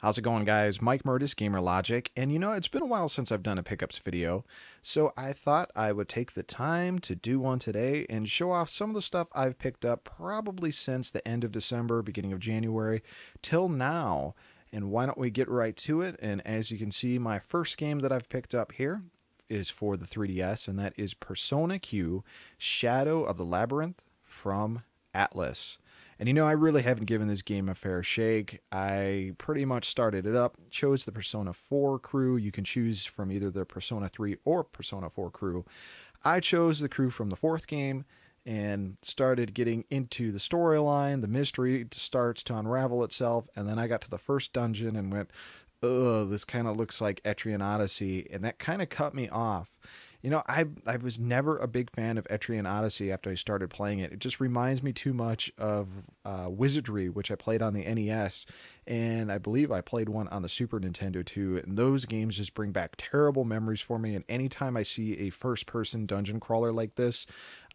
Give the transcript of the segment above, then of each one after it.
How's it going, guys? Mike Murtis, Gamer Logic, and it's been a while since I've done a pickups video, so I thought I would take the time to do one today and show off some of the stuff I've picked up probably since the end of December, beginning of January, till now. And why don't we get right to it? And as you can see, my first game that I've picked up here is for the 3DS, and that is Persona Q Shadow of the Labyrinth from Atlas. And I really haven't given this game a fair shake. I pretty much started it up, chose the Persona 4 crew. You can choose from either the Persona 3 or Persona 4 crew. I chose the crew from the fourth game and started getting into the storyline. The mystery starts to unravel itself, and then I got to the first dungeon and went, ugh, this kind of looks like Etrian Odyssey, and that kind of cut me off. I was never a big fan of Etrian Odyssey after I started playing it. It just reminds me too much of Wizardry, which I played on the NES, and I believe I played one on the Super Nintendo too, and those games just bring back terrible memories for me, and anytime I see a first-person dungeon crawler like this,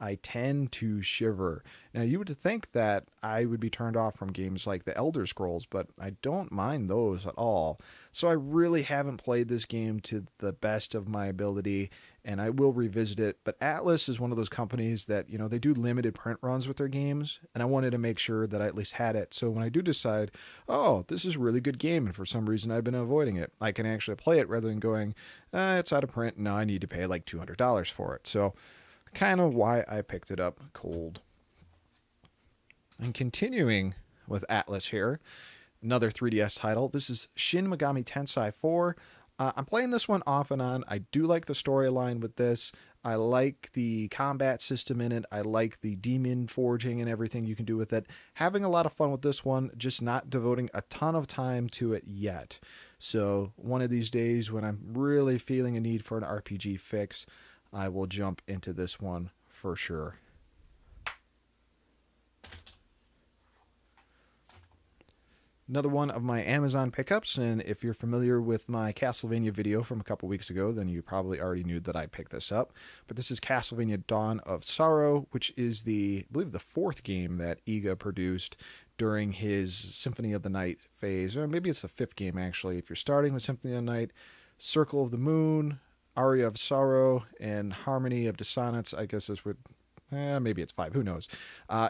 I tend to shiver. Now, you would think that I would be turned off from games like the Elder Scrolls, but I don't mind those at all. So I really haven't played this game to the best of my ability, and I will revisit it. But Atlas is one of those companies that, they do limited print runs with their games, and I wanted to make sure that I at least had it. So when I do decide, oh, this is a really good game, and for some reason I've been avoiding it, I can actually play it rather than going, it's out of print, now I need to pay like $200 for it. So kind of why I picked it up cold. And continuing with Atlas here, another 3DS title. This is Shin Megami Tensei 4. I'm playing this one off and on. I do like the storyline with this. I like the combat system in it. I like the demon forging and everything you can do with it. Having a lot of fun with this one, just not devoting a ton of time to it yet. So one of these days when I'm really feeling a need for an RPG fix, I will jump into this one for sure. Another one of my Amazon pickups, and if you're familiar with my Castlevania video from a couple weeks ago, then you probably already knew that I picked this up. But this is Castlevania Dawn of Sorrow, which is I believe the fourth game that Iga produced during his Symphony of the Night phase. Or maybe it's the fifth game, actually. If you're starting with Symphony of the Night, Circle of the Moon, Aria of Sorrow, and Harmony of Dissonance, I guess this would, maybe it's five, who knows.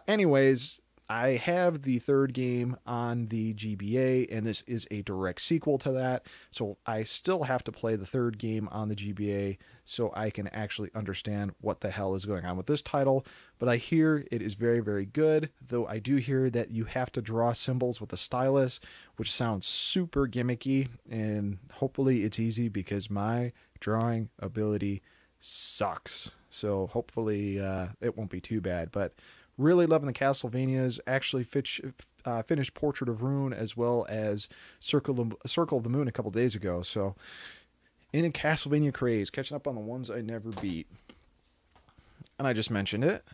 Anyways, I have the third game on the GBA, and this is a direct sequel to that, so I still have to play the third game on the GBA so I can actually understand what the hell is going on with this title, but I hear it is very, very good, though I do hear that you have to draw symbols with a stylus, which sounds super gimmicky, and hopefully it's easy because my drawing ability sucks, so hopefully it won't be too bad, but really loving the Castlevanias. Actually finished Portrait of Ruin as well as Circle of the Moon a couple days ago. So in a Castlevania craze, catching up on the ones I never beat. And I just mentioned it.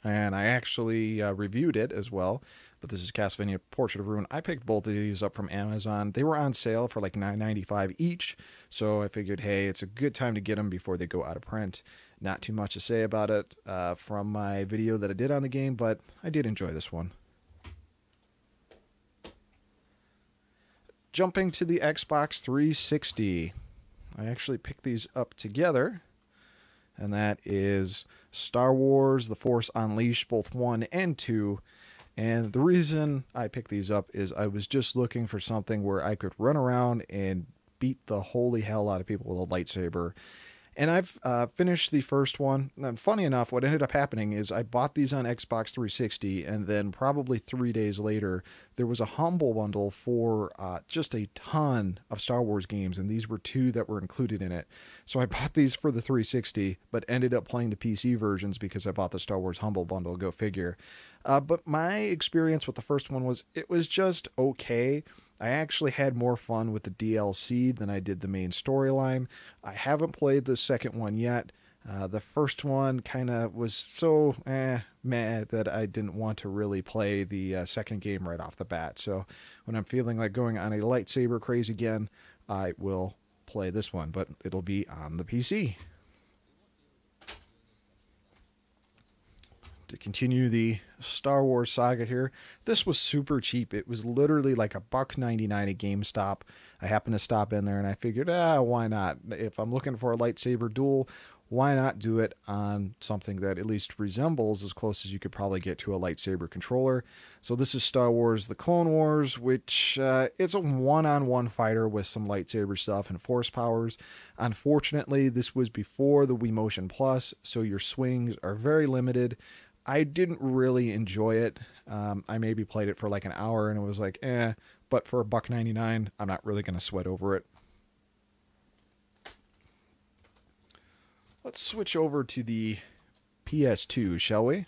And I actually reviewed it as well. But this is Castlevania Portrait of Ruin. I picked both of these up from Amazon. They were on sale for like $9.95 each. So I figured, hey, it's a good time to get them before they go out of print. Not too much to say about it from my video that I did on the game, but I did enjoy this one. Jumping to the Xbox 360. I actually picked these up together. And that is Star Wars The Force Unleashed, both 1 and 2. And the reason I picked these up is I was just looking for something where I could run around and beat the holy hell out of people with a lightsaber. And I've finished the first one. And funny enough, what ended up happening is I bought these on Xbox 360, and then probably 3 days later, there was a Humble Bundle for just a ton of Star Wars games, and these were 2 that were included in it. So I bought these for the 360, but ended up playing the PC versions because I bought the Star Wars Humble Bundle, go figure. But my experience with the first one was, it was just okay. I actually had more fun with the DLC than I did the main storyline. I haven't played the second one yet. The first one kind of was so meh that I didn't want to really play the second game right off the bat. So when I'm feeling like going on a lightsaber craze again, I will play this one, but it'll be on the PC. to continue the Star Wars saga here, this was super cheap. It was literally like $1.99 at GameStop. I happened to stop in there and I figured, why not? If I'm looking for a lightsaber duel, why not do it on something that at least resembles as close as you could probably get to a lightsaber controller? So this is Star Wars The Clone Wars, which is a one-on-one fighter with some lightsaber stuff and force powers. Unfortunately, this was before the Wii Motion Plus, so your swings are very limited. I didn't really enjoy it. I maybe played it for like an hour and it was like, but for $1.99, I'm not really going to sweat over it. Let's switch over to the PS2, shall we?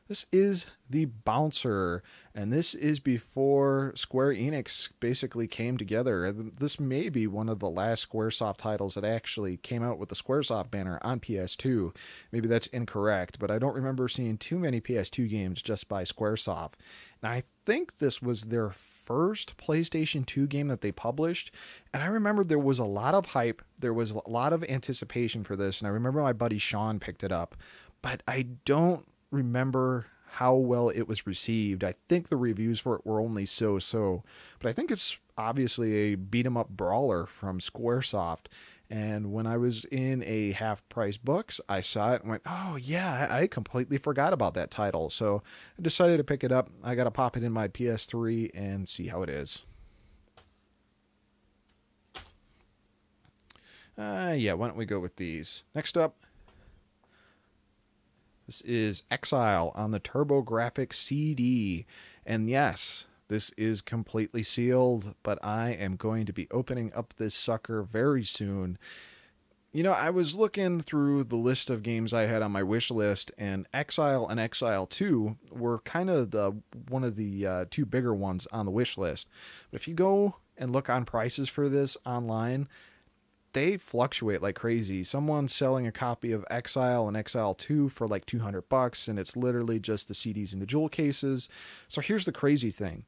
This is the Bouncer, and this is before Square Enix basically came together. This may be one of the last Squaresoft titles that actually came out with the Squaresoft banner on PS2. Maybe that's incorrect, but I don't remember seeing too many PS2 games just by Squaresoft. Now, I think this was their first PlayStation 2 game that they published, and I remember there was a lot of hype, there was a lot of anticipation for this, and I remember my buddy Sean picked it up, but I don't remember how well it was received. I think the reviews for it were only so-so, but I think it's obviously a beat-em-up brawler from Squaresoft. And when I was in a half-price books, I saw it and went, oh yeah, I completely forgot about that title. So I decided to pick it up. I got to pop it in my PS3 and see how it is. Yeah, why don't we go with these? Next up, this is Exile on the TURBOGRAFX-CD. And yes, this is completely sealed, but I am going to be opening up this sucker very soon. You know, I was looking through the list of games I had on my wish list, and Exile and Exile 2 were kind of one of the two bigger ones on the wish list. But if you go and look on prices for this online, they fluctuate like crazy. Someone's selling a copy of Exile and Exile 2 for like $200, and it's literally just the CDs and the jewel cases. So here's the crazy thing.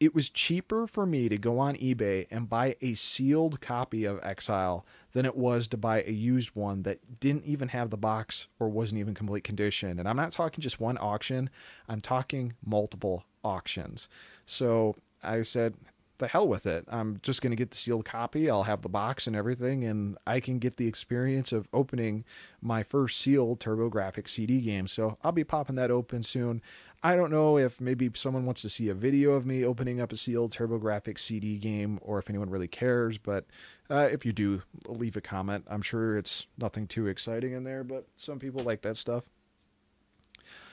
It was cheaper for me to go on eBay and buy a sealed copy of Exile than it was to buy a used one that didn't even have the box or wasn't even complete condition. And I'm not talking just one auction. I'm talking multiple auctions. So I said, the hell with it. I'm just going to get the sealed copy. I'll have the box and everything, and I can get the experience of opening my first sealed TurboGrafx-CD game. So I'll be popping that open soon. I don't know if maybe someone wants to see a video of me opening up a sealed TurboGrafx-CD game, or if anyone really cares, but if you do, leave a comment. I'm sure it's nothing too exciting in there, but some people like that stuff.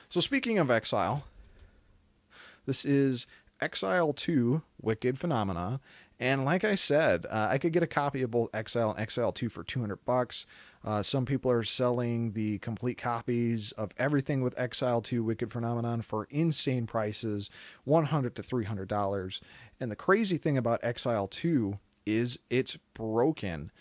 So speaking of Exile, this is Exile 2 Wicked Phenomenon, and like I said, I could get a copy of both Exile and Exile 2 for $200. Some people are selling the complete copies of everything with Exile 2 Wicked Phenomenon for insane prices, $100 to $300. And the crazy thing about Exile 2 is it's broken.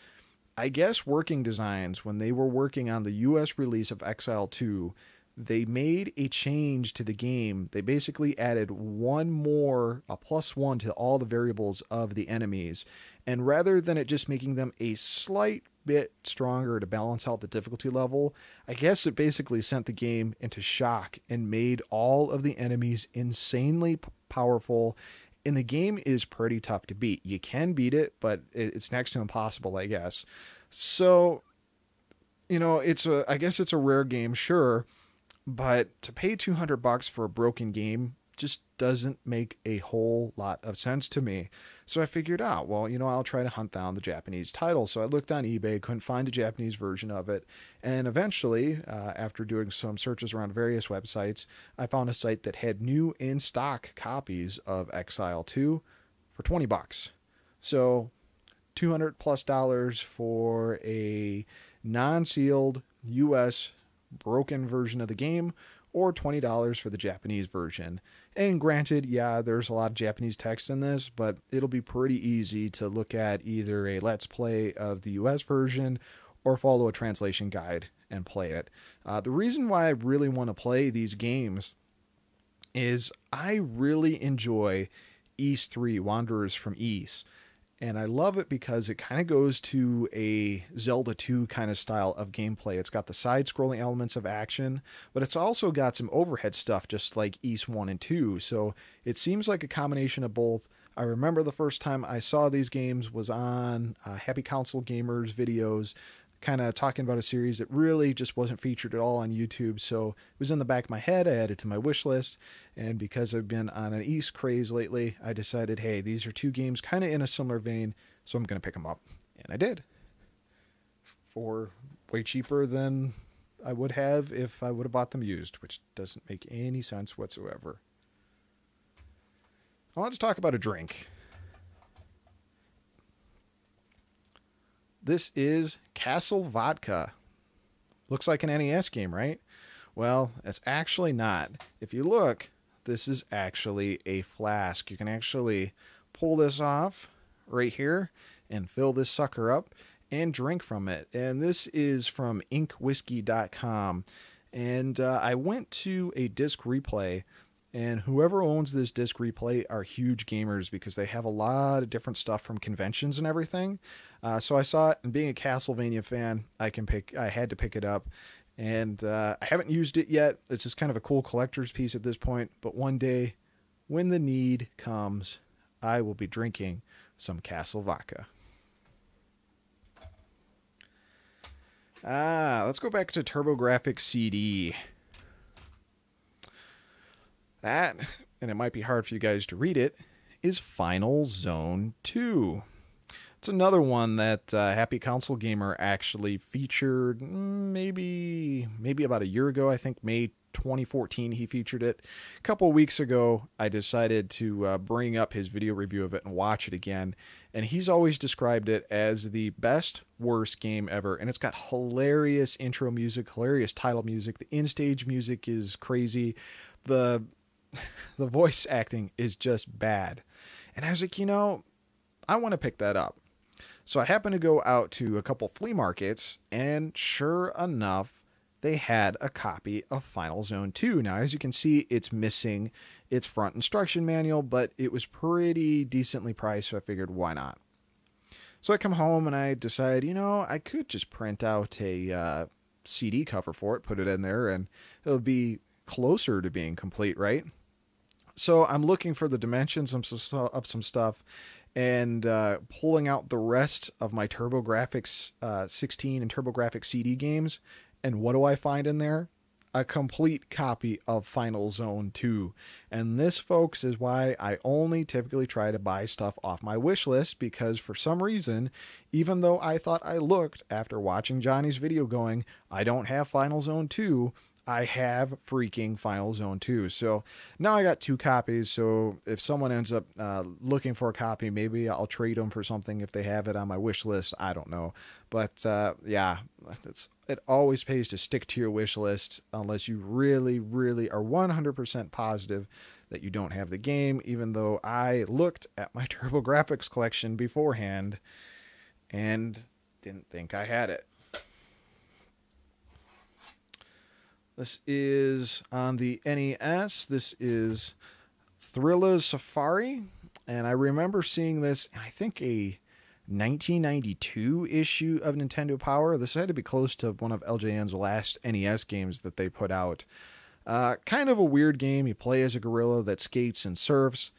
I guess Working Designs, when they were working on the US release of Exile 2, they made a change to the game. They basically added one more, a +1 to all the variables of the enemies. And rather than it just making them a slight bit stronger to balance out the difficulty level, I guess it basically sent the game into shock and made all of the enemies insanely powerful. And the game is pretty tough to beat. You can beat it, but it's next to impossible, I guess. So, you know, I guess it's a rare game, sure. But to pay $200 for a broken game just doesn't make a whole lot of sense to me. So I figured out, well, you know, I'll try to hunt down the Japanese title. So I looked on eBay, couldn't find a Japanese version of it. And eventually, after doing some searches around various websites, I found a site that had new in-stock copies of Exile 2 for $20. So $200+ for a non-sealed US broken version of the game, or $20 for the Japanese version. And granted, yeah, there's a lot of Japanese text in this, but it'll be pretty easy to look at either a Let's Play of the US version or follow a translation guide and play it. The reason why I really want to play these games is I really enjoy Ys 3, Wanderers from Ys. And I love it because it kind of goes to a Zelda 2 kind of style of gameplay. It's got the side-scrolling elements of action, but it's also got some overhead stuff just like East 1 and 2. So it seems like a combination of both. I remember the first time I saw these games was on Happy Console Gamers videos, kind of talking about a series that really just wasn't featured at all on YouTube. So it was in the back of my head. I added to my wish list. And because I've been on an East craze lately, I decided, hey, these are two games kind of in a similar vein, so I'm going to pick them up. And I did. For way cheaper than I would have if I would have bought them used, which doesn't make any sense whatsoever. Now let's talk about a drink. This is Castle Vodka. Looks like an NES game, right? Well, it's actually not. If you look, this is actually a flask. You can actually pull this off right here and fill this sucker up and drink from it. And this is from inkwhiskey.com. And I went to a disc replay, and whoever owns this disc replay are huge gamers because they have a lot of different stuff from conventions and everything. So I saw it, and being a Castlevania fan, I had to pick it up. And I haven't used it yet. It's just kind of a cool collector's piece at this point. But one day, when the need comes, I will be drinking some Castle Vodka. Let's go back to TurboGrafx-CD. That, and it might be hard for you guys to read it, is Final Zone 2. It's another one that Happy Console Gamer actually featured maybe about a year ago. I think May 2014 he featured it. A couple of weeks ago, I decided to bring up his video review of it and watch it again. And he's always described it as the best, worst game ever. And it's got hilarious intro music, hilarious title music. The in-stage music is crazy. The voice acting is just bad. And I was like, I want to pick that up. So I happened to go out to a couple flea markets, and sure enough, they had a copy of Final Zone 2. Now, as you can see, it's missing its front instruction manual, but it was pretty decently priced, so I figured, why not? So I come home and I decide, I could just print out a CD cover for it, put it in there, and it'll be closer to being complete, right? So I'm looking for the dimensions of some stuff, and pulling out the rest of my TurboGrafx-16 and TurboGrafx-CD games. And what do I find in there? A complete copy of Final Zone 2. And this, folks, is why I only typically try to buy stuff off my wish list, because for some reason, even though I thought I looked after watching Johnny's video going, I don't have Final Zone 2, I have freaking Final Zone 2. So now I got 2 copies. So if someone ends up looking for a copy, maybe I'll trade them for something if they have it on my wish list. I don't know. But yeah, it always pays to stick to your wish list unless you really, really are 100% positive that you don't have the game, even though I looked at my TurboGrafx collection beforehand and didn't think I had it. This is on the NES. This is Thrilla's Safari. And I remember seeing this in, I think, a 1992 issue of Nintendo Power. This had to be close to one of LJN's last NES games that they put out. Kind of a weird game. You play as a gorilla that skates and surfs.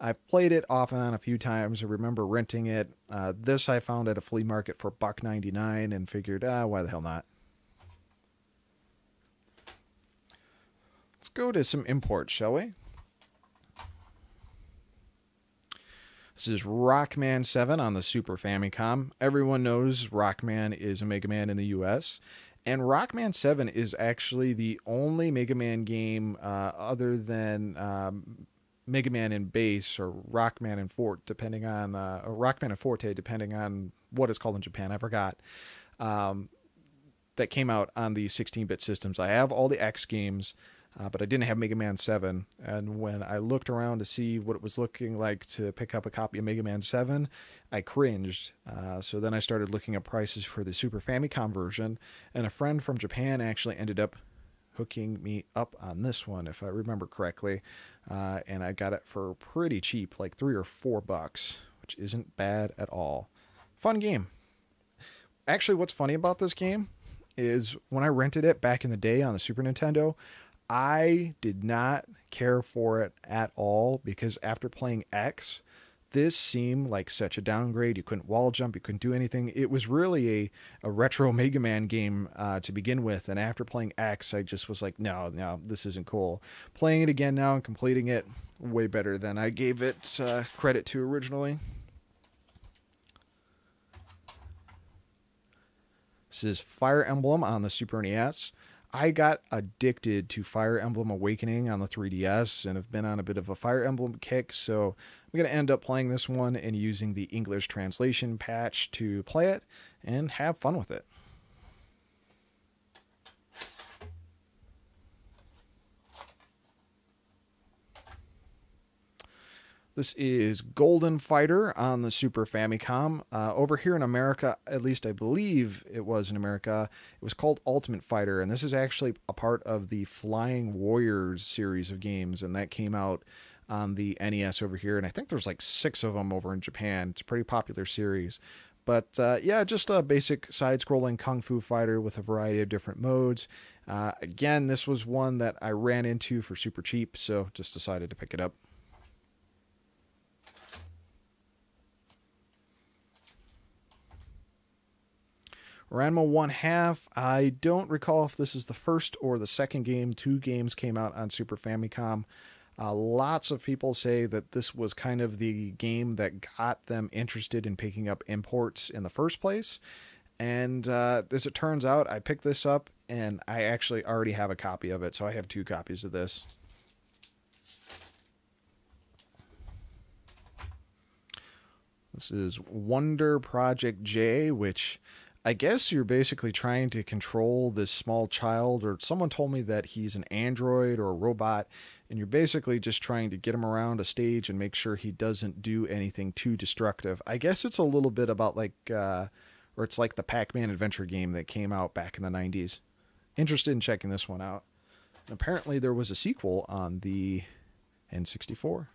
I've played it off and on a few times. I remember renting it. This I found at a flea market for $1.99 and figured, why the hell not? Let's go to some imports, shall we? This is Rockman 7 on the Super Famicom. Everyone knows Rockman is a Mega Man in the US. And Rockman 7 is actually the only Mega Man game other than Mega Man in Base or Rockman and Forte, depending on or Rockman and Forte, depending on what it's called in Japan. I forgot. That came out on the 16-bit systems. I have all the X games. But I didn't have Mega Man 7, and when I looked around to see what it was looking like to pick up a copy of Mega Man 7, I cringed. So then I started looking at prices for the Super Famicom version, and a friend from Japan actually ended up hooking me up on this one, if I remember correctly, and I got it for pretty cheap, like $3 or $4, which isn't bad at all. Fun game. Actually, what's funny about this game is when I rented it back in the day on the Super Nintendo, I did not care for it at all because after playing X, this seemed like such a downgrade. You couldn't wall jump, you couldn't do anything. It was really a retro Mega Man game to begin with, and after playing X, I just was like, no, this isn't cool. Playing it again now and completing it, way better than I gave it credit to originally. This is Fire Emblem on the Super NES. I got addicted to Fire Emblem Awakening on the 3DS and have been on a bit of a Fire Emblem kick, so I'm going to end up playing this one and using the English translation patch to play it and have fun with it. This is Golden Fighter on the Super Famicom. Over here in America, at least I believe it was in America, it was called Ultimate Fighter, and this is actually a part of the Flying Warriors series of games, and that came out on the NES over here, and I think there's like 6 of them over in Japan. It's a pretty popular series. But yeah, just a basic side-scrolling kung fu fighter with a variety of different modes. Again, this was one that I ran into for super cheap, so just decided to pick it up. Ranma 1/2, I don't recall if this is the first or the second game. 2 games came out on Super Famicom. Lots of people say that this was kind of the game that got them interested in picking up imports in the first place. And as it turns out, I picked this up and I actually already have a copy of it. So I have 2 copies of this. This is Wonder Project J, which I guess you're basically trying to control this small child, or someone told me that he's an android or a robot, and you're basically just trying to get him around a stage and make sure he doesn't do anything too destructive. I guess it's a little bit about like, or it's like the Pac-Man adventure game that came out back in the 90s. Interested in checking this one out. And apparently there was a sequel on the N64.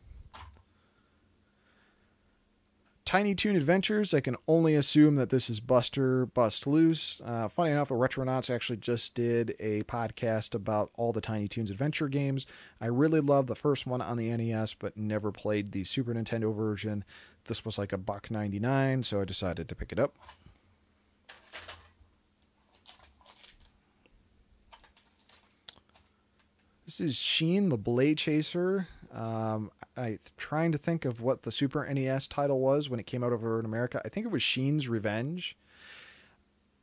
Tiny Toon Adventures, I can only assume that this is Buster Bust Loose. Funny enough, the Retronauts actually just did a podcast about all the Tiny Toons Adventure games. I really loved the first one on the NES, but never played the Super Nintendo version. This was like $1.99, so I decided to pick it up. This is Sheen the Blade Chaser. I'm trying to think of what the Super NES title was when it came out over in America. I think it was Sheen's Revenge.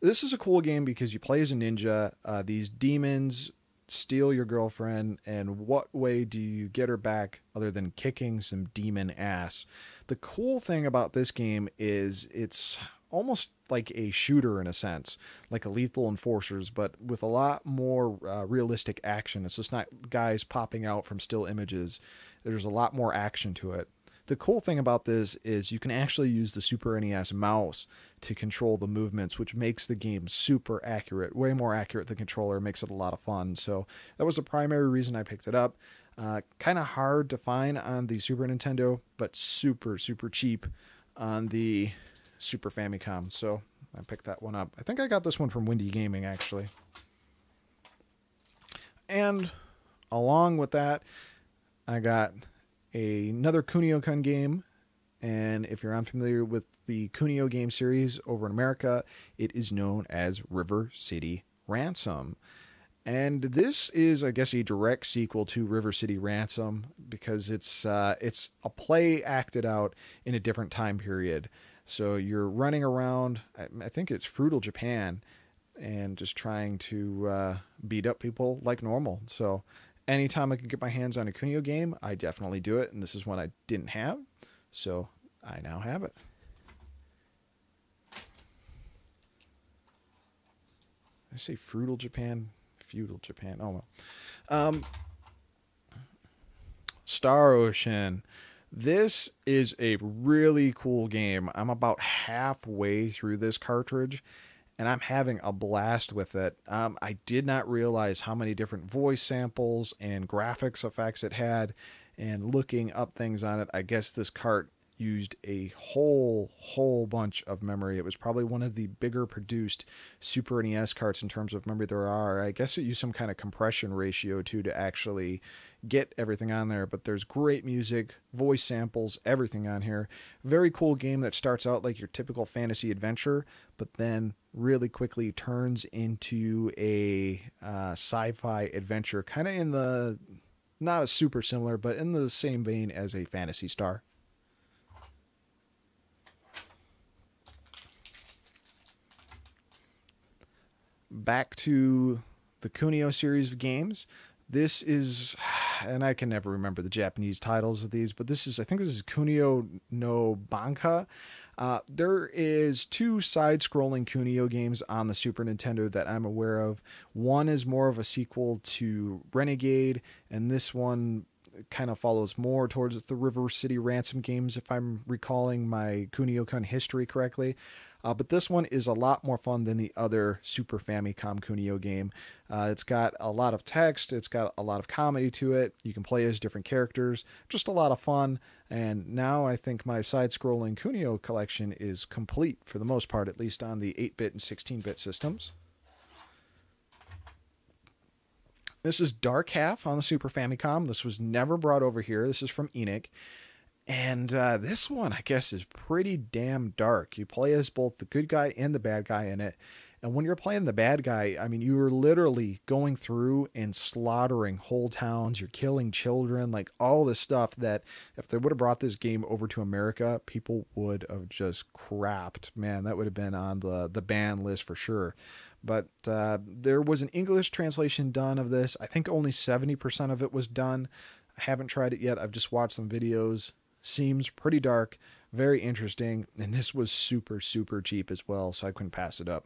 This is a cool game because you play as a ninja. These demons steal your girlfriend, and what way do you get her back other than kicking some demon ass? The cool thing about this game is it's almost like a shooter in a sense, like a Lethal Enforcers, but with a lot more realistic action. It's just not guys popping out from still images. There's a lot more action to it. The cool thing about this is you can actually use the Super NES mouse to control the movements, which makes the game super accurate, way more accurate than the controller, makes it a lot of fun. So that was the primary reason I picked it up. Kind of hard to find on the Super Nintendo, but super, super cheap on the Super Famicom, so I picked that one up. I think I got this one from Windy Gaming, actually. And along with that, I got another Kunio-kun game, and if you're unfamiliar with the Kunio game series over in America, it is known as River City Ransom. And this is, I guess, a direct sequel to River City Ransom because it's a play acted out in a different time period. So you're running around, I think it's feudal Japan, and just trying to beat up people like normal. So anytime I can get my hands on a Kunio game, I definitely do it. And this is one I didn't have, so I now have it. I say feudal Japan, feudal Japan. Oh well. Star Ocean. This is a really cool game. I'm about halfway through this cartridge, and I'm having a blast with it. I did not realize how many different voice samples and graphics effects it had, and looking up things on it, I guess this cart used a whole bunch of memory. It was probably one of the bigger produced Super NES carts in terms of memory there are. I guess it used some kind of compression ratio too to actually get everything on there, but there's great music, voice samples, everything on here. Very cool game that starts out like your typical fantasy adventure, but then really quickly turns into a sci-fi adventure, kind of in the, not a super similar, but in the same vein as a Phantasy Star. Back to the Kunio series of games. This is, and I can never remember the Japanese titles of these, but this is, I think this is Kunio no Banka. There is 2 side-scrolling Kunio games on the Super Nintendo that I'm aware of. One is more of a sequel to Renegade, and this one kind of follows more towards the River City Ransom games, if I'm recalling my Kunio-kun history correctly. But this one is a lot more fun than the other Super Famicom Kunio game. It's got a lot of text. It's got a lot of comedy to it. You can play as different characters. Just a lot of fun. And now I think my side-scrolling Kunio collection is complete for the most part, at least on the 8-bit and 16-bit systems. This is Dark Half on the Super Famicom. This was never brought over here. This is from Enix. And this one, I guess, is pretty damn dark. You play as both the good guy and the bad guy in it. And when you're playing the bad guy, I mean, you are literally going through and slaughtering whole towns. You're killing children, like all this stuff that if they would have brought this game over to America, people would have just crapped. Man, that would have been on the ban list for sure. But there was an English translation done of this. I think only 70% of it was done. I haven't tried it yet. I've just watched some videos. Seems pretty dark, very interesting, and this was super cheap as well, so I couldn't pass it up.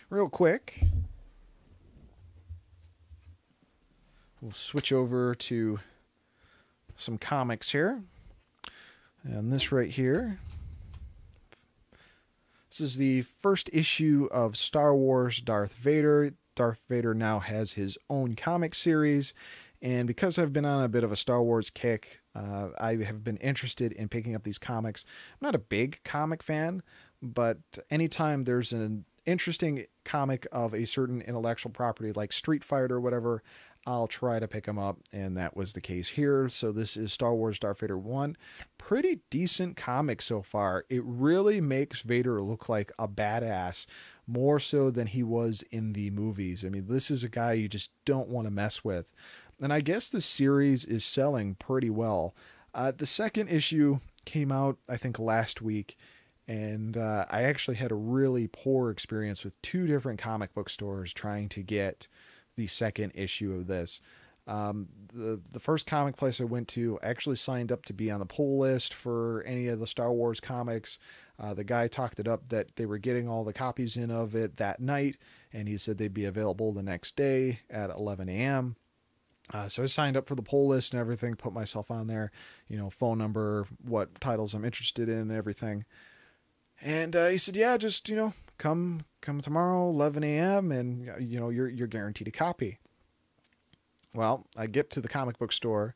Real quick, we'll switch over to some comics here. And this right here, this is the first issue of Star Wars Darth Vader. Darth Vader now has his own comic series. And because I've been on a bit of a Star Wars kick, I have been interested in picking up these comics. I'm not a big comic fan, but anytime there's an interesting comic of a certain intellectual property like Street Fighter or whatever, I'll try to pick them up, and that was the case here. So this is Star Wars Darth Vader 1. Pretty decent comic so far. It really makes Vader look like a badass, more so than he was in the movies. I mean, this is a guy you just don't want to mess with. And I guess the series is selling pretty well. The second issue came out, I think, last week, and I actually had a really poor experience with 2 different comic book stores trying to get the second issue of this. The first comic place I went to actually signed up to be on the pull list for any of the Star Wars comics. The guy talked it up that they were getting all the copies in of it that night, and he said they'd be available the next day at 11 a.m. So I signed up for the poll list and everything, put myself on there, you know, phone number, what titles I'm interested in and everything. And he said, yeah, just, you know, come tomorrow, 11 a.m. and, you know, you're guaranteed a copy. Well, I get to the comic book store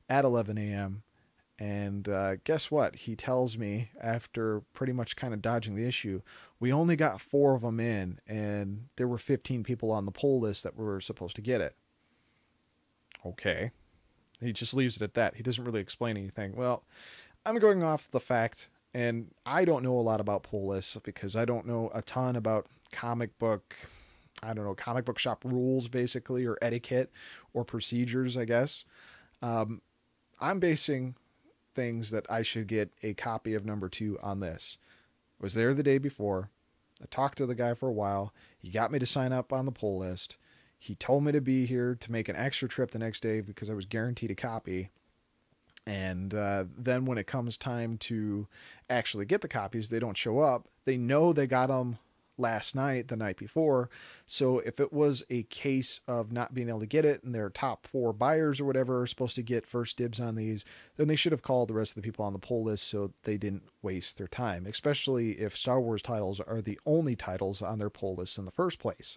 at 11 a.m. and guess what? He tells me, after pretty much kind of dodging the issue, we only got 4 of them in, and there were 15 people on the poll list that were supposed to get it. Okay. He just leaves it at that. He doesn't really explain anything. Well, I'm going off the fact, and I don't know a lot about pull lists because I don't know a ton about comic book shop rules, basically, or etiquette or procedures, I guess. I'm basing things that I should get a copy of number 2 on this. I was there the day before. I talked to the guy for a while. He got me to sign up on the pull list. He told me to be here to make an extra trip the next day because I was guaranteed a copy. And then when it comes time to actually get the copies, they don't show up. They know they got them last night, the night before. So if it was a case of not being able to get it and their top 4 buyers or whatever are supposed to get first dibs on these, then they should have called the rest of the people on the poll list so they didn't waste their time, especially if Star Wars titles are the only titles on their poll list in the first place.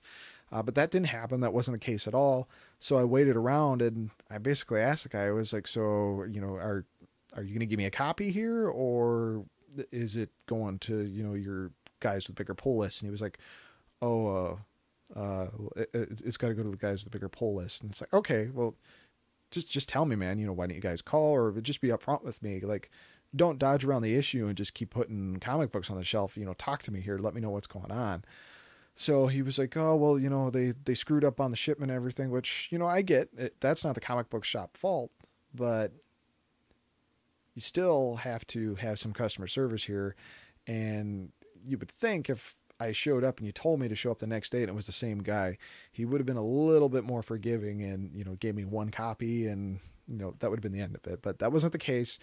But that didn't happen. That wasn't the case at all. So I waited around and I basically asked the guy, I was like, so, are you going to give me a copy here, or is it going to, your guys with bigger pull lists? And he was like, oh, it's got to go to the guys with the bigger pull list. And it's like, okay, well, just tell me, man, why don't you guys call, or just be upfront with me? Like, don't dodge around the issue and just keep putting comic books on the shelf. Talk to me here. Let me know what's going on. So he was like, oh, well, they screwed up on the shipment and everything, which, I get it. That's not the comic book shop fault, but you still have to have some customer service here. And you would think if I showed up and you told me to show up the next day and it was the same guy, he would have been a little bit more forgiving and, gave me one copy, and, that would have been the end of it. But that wasn't the case,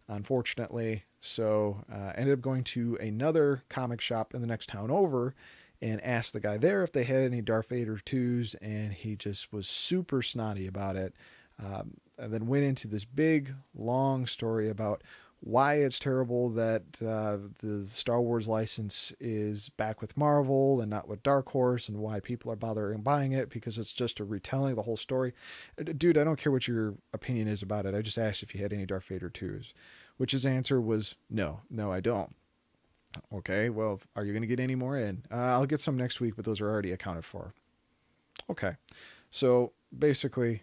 unfortunately. So I ended up going to another comic shop in the next town over and asked the guy there if they had any Darth Vader 2s, and he just was super snotty about it. And then went into this big, long story about why it's terrible that the Star Wars license is back with Marvel and not with Dark Horse, and why people are bothering buying it because it's just a retelling of the whole story. Dude, I don't care what your opinion is about it. I just asked if you had any Darth Vader 2s, which his answer was no, I don't. Okay, well, are you going to get any more in? I'll get some next week, but those are already accounted for. Okay, so basically,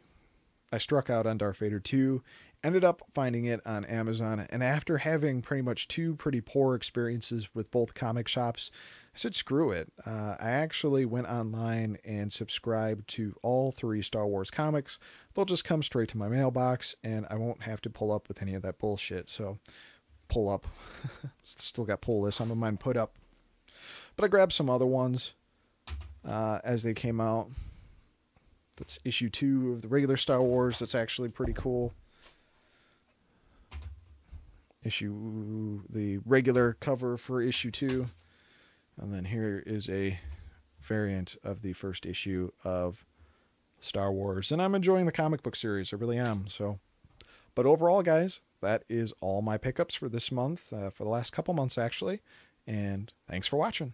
I struck out on Darth Vader 2, ended up finding it on Amazon, and after having pretty much two pretty poor experiences with both comic shops, I said, screw it. I actually went online and subscribed to all 3 Star Wars comics. They'll just come straight to my mailbox, and I won't have to pull up with any of that bullshit. So, pull up. Still got pull lists. I'm of mine put up. But I grabbed some other ones as they came out. That's issue 2 of the regular Star Wars. That's actually pretty cool. The regular cover for issue 2. And then here is a variant of the first issue of Star Wars. And I'm enjoying the comic book series. I really am. So, but overall, guys, that is all my pickups for this month, for the last couple months, actually. And thanks for watching.